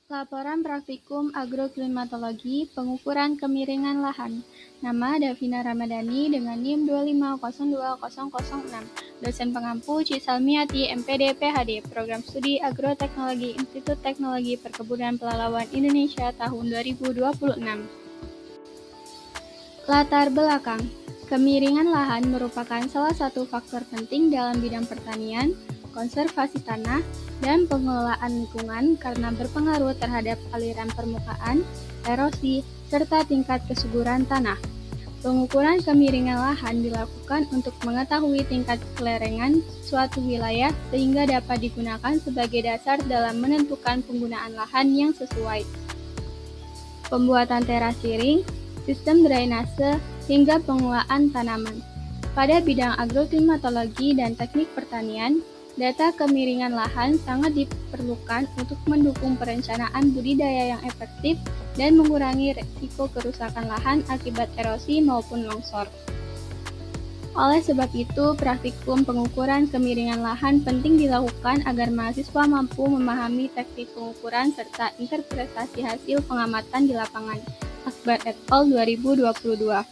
Laporan Praktikum Agroklimatologi Pengukuran Kemiringan Lahan. Nama Davina Ramadhani dengan NIM 2502006. Dosen pengampu Cisalmiati MPD PhD, Program Studi Agroteknologi Institut Teknologi Perkebunan Pelalawan Indonesia tahun 2026. Latar belakang. Kemiringan lahan merupakan salah satu faktor penting dalam bidang pertanian, konservasi tanah, dan pengelolaan lingkungan karena berpengaruh terhadap aliran permukaan, erosi, serta tingkat kesuburan tanah. Pengukuran kemiringan lahan dilakukan untuk mengetahui tingkat kelerengan suatu wilayah sehingga dapat digunakan sebagai dasar dalam menentukan penggunaan lahan yang sesuai. Pembuatan terasering, sistem drainase, hingga pengelolaan tanaman. Pada bidang agroklimatologi dan teknik pertanian, data kemiringan lahan sangat diperlukan untuk mendukung perencanaan budidaya yang efektif dan mengurangi risiko kerusakan lahan akibat erosi maupun longsor. Oleh sebab itu, praktikum pengukuran kemiringan lahan penting dilakukan agar mahasiswa mampu memahami teknik pengukuran serta interpretasi hasil pengamatan di lapangan. Akbar et al. 2022.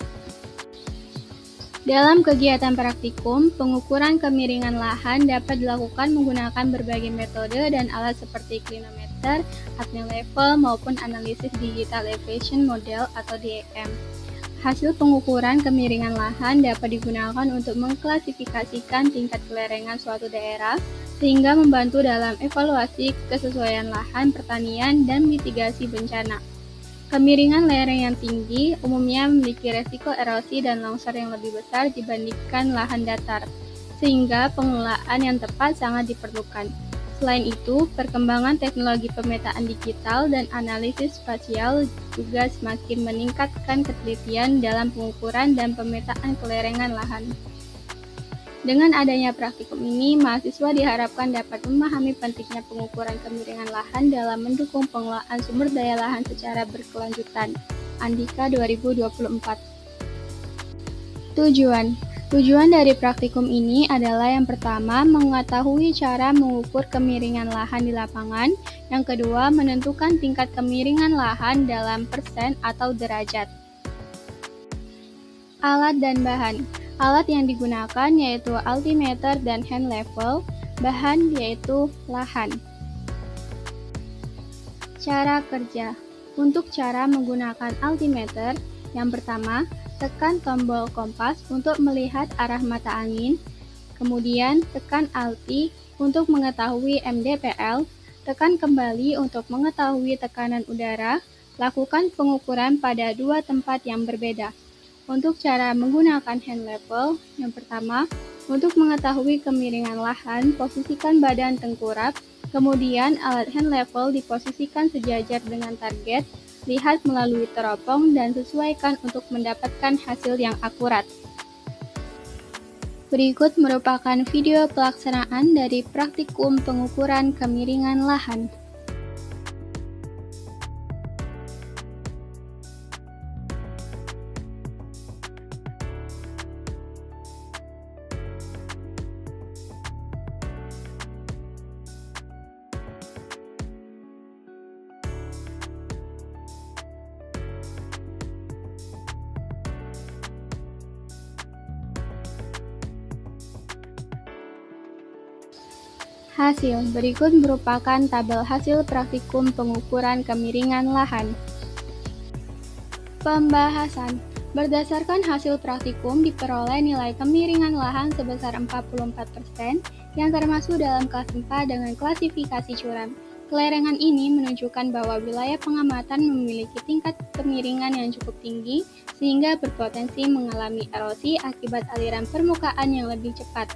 Dalam kegiatan praktikum, pengukuran kemiringan lahan dapat dilakukan menggunakan berbagai metode dan alat seperti clinometer, acne level, maupun analisis digital elevation model atau DEM. Hasil pengukuran kemiringan lahan dapat digunakan untuk mengklasifikasikan tingkat kelerengan suatu daerah, sehingga membantu dalam evaluasi kesesuaian lahan pertanian dan mitigasi bencana. Kemiringan lereng yang tinggi umumnya memiliki resiko erosi dan longsor yang lebih besar dibandingkan lahan datar, sehingga pengelolaan yang tepat sangat diperlukan. Selain itu, perkembangan teknologi pemetaan digital dan analisis spasial juga semakin meningkatkan ketelitian dalam pengukuran dan pemetaan kelerengan lahan. Dengan adanya praktikum ini, mahasiswa diharapkan dapat memahami pentingnya pengukuran kemiringan lahan dalam mendukung pengelolaan sumber daya lahan secara berkelanjutan. Andika 2024. Tujuan dari praktikum ini adalah yang pertama, mengetahui cara mengukur kemiringan lahan di lapangan, yang kedua, menentukan tingkat kemiringan lahan dalam persen atau derajat. Alat dan bahan. Alat yang digunakan yaitu altimeter dan hand level, bahan yaitu lahan. Cara kerja. Untuk cara menggunakan altimeter, yang pertama, tekan tombol kompas untuk melihat arah mata angin, kemudian tekan alti untuk mengetahui mdpl, tekan kembali untuk mengetahui tekanan udara, lakukan pengukuran pada dua tempat yang berbeda. Untuk cara menggunakan hand level, yang pertama, untuk mengetahui kemiringan lahan, posisikan badan tengkurap, kemudian alat hand level diposisikan sejajar dengan target, lihat melalui teropong, dan sesuaikan untuk mendapatkan hasil yang akurat. Berikut merupakan video pelaksanaan dari praktikum pengukuran kemiringan lahan. Hasil berikut merupakan tabel hasil praktikum pengukuran kemiringan lahan. Pembahasan. Berdasarkan hasil praktikum diperoleh nilai kemiringan lahan sebesar 44% yang termasuk dalam kelas 4 dengan klasifikasi curam. Kelerengan ini menunjukkan bahwa wilayah pengamatan memiliki tingkat kemiringan yang cukup tinggi sehingga berpotensi mengalami erosi akibat aliran permukaan yang lebih cepat.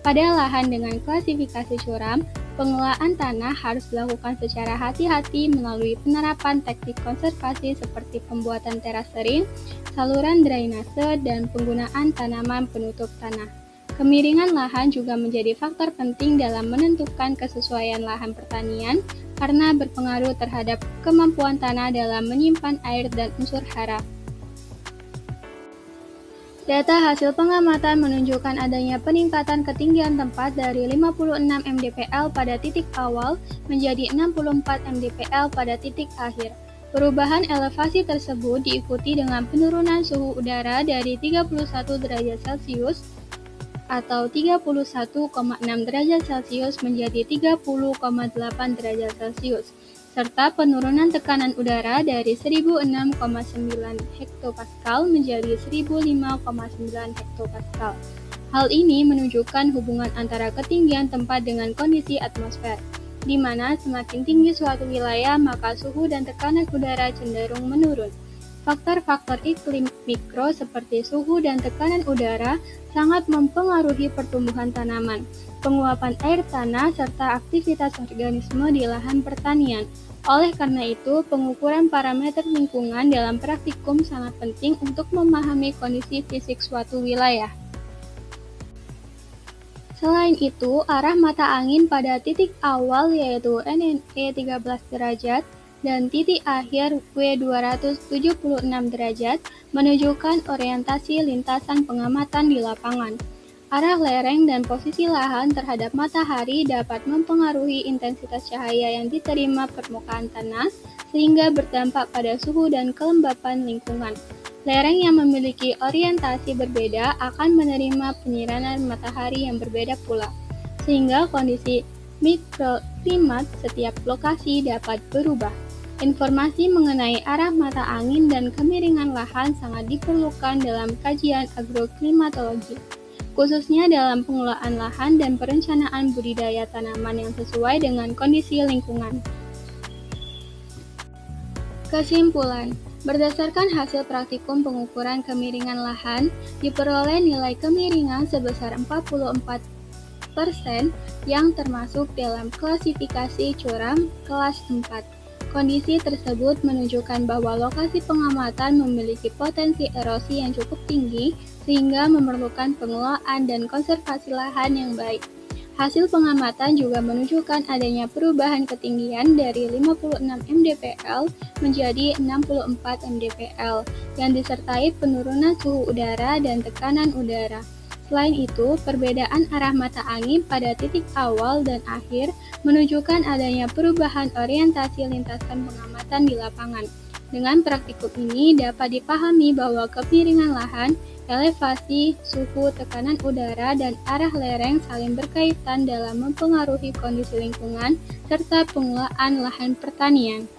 Pada lahan dengan klasifikasi curam, pengelolaan tanah harus dilakukan secara hati-hati melalui penerapan teknik konservasi seperti pembuatan terasering, saluran drainase, dan penggunaan tanaman penutup tanah. Kemiringan lahan juga menjadi faktor penting dalam menentukan kesesuaian lahan pertanian karena berpengaruh terhadap kemampuan tanah dalam menyimpan air dan unsur hara. Data hasil pengamatan menunjukkan adanya peningkatan ketinggian tempat dari 56 mdpl pada titik awal menjadi 64 mdpl pada titik akhir. Perubahan elevasi tersebut diikuti dengan penurunan suhu udara dari 31 derajat Celcius atau 31,6 derajat Celcius menjadi 30,8 derajat Celcius, serta penurunan tekanan udara dari 1006,9 hektopascal menjadi 1005,9 hektopascal. Hal ini menunjukkan hubungan antara ketinggian tempat dengan kondisi atmosfer, di mana semakin tinggi suatu wilayah maka suhu dan tekanan udara cenderung menurun. Faktor-faktor iklim mikro seperti suhu dan tekanan udara sangat mempengaruhi pertumbuhan tanaman, penguapan air tanah, serta aktivitas organisme di lahan pertanian. Oleh karena itu, pengukuran parameter lingkungan dalam praktikum sangat penting untuk memahami kondisi fisik suatu wilayah. Selain itu, arah mata angin pada titik awal yaitu NNE 13 derajat dan titik akhir W276 derajat menunjukkan orientasi lintasan pengamatan di lapangan. Arah lereng dan posisi lahan terhadap matahari dapat mempengaruhi intensitas cahaya yang diterima permukaan tanah sehingga berdampak pada suhu dan kelembapan lingkungan. Lereng yang memiliki orientasi berbeda akan menerima penyinaran matahari yang berbeda pula, sehingga kondisi mikroklimat setiap lokasi dapat berubah. Informasi mengenai arah mata angin dan kemiringan lahan sangat diperlukan dalam kajian agroklimatologi, khususnya dalam pengelolaan lahan dan perencanaan budidaya tanaman yang sesuai dengan kondisi lingkungan. Kesimpulan, berdasarkan hasil praktikum pengukuran kemiringan lahan, diperoleh nilai kemiringan sebesar 44% yang termasuk dalam klasifikasi curam kelas 4. Kondisi tersebut menunjukkan bahwa lokasi pengamatan memiliki potensi erosi yang cukup tinggi sehingga memerlukan pengelolaan dan konservasi lahan yang baik. Hasil pengamatan juga menunjukkan adanya perubahan ketinggian dari 56 mdpl menjadi 64 mdpl yang disertai penurunan suhu udara dan tekanan udara. Selain itu, perbedaan arah mata angin pada titik awal dan akhir menunjukkan adanya perubahan orientasi lintasan pengamatan di lapangan. Dengan praktikum ini dapat dipahami bahwa kemiringan lahan, elevasi, suhu, tekanan udara, dan arah lereng saling berkaitan dalam mempengaruhi kondisi lingkungan serta pengelolaan lahan pertanian.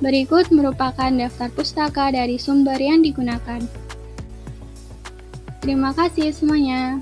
Berikut merupakan daftar pustaka dari sumber yang digunakan. Terima kasih semuanya.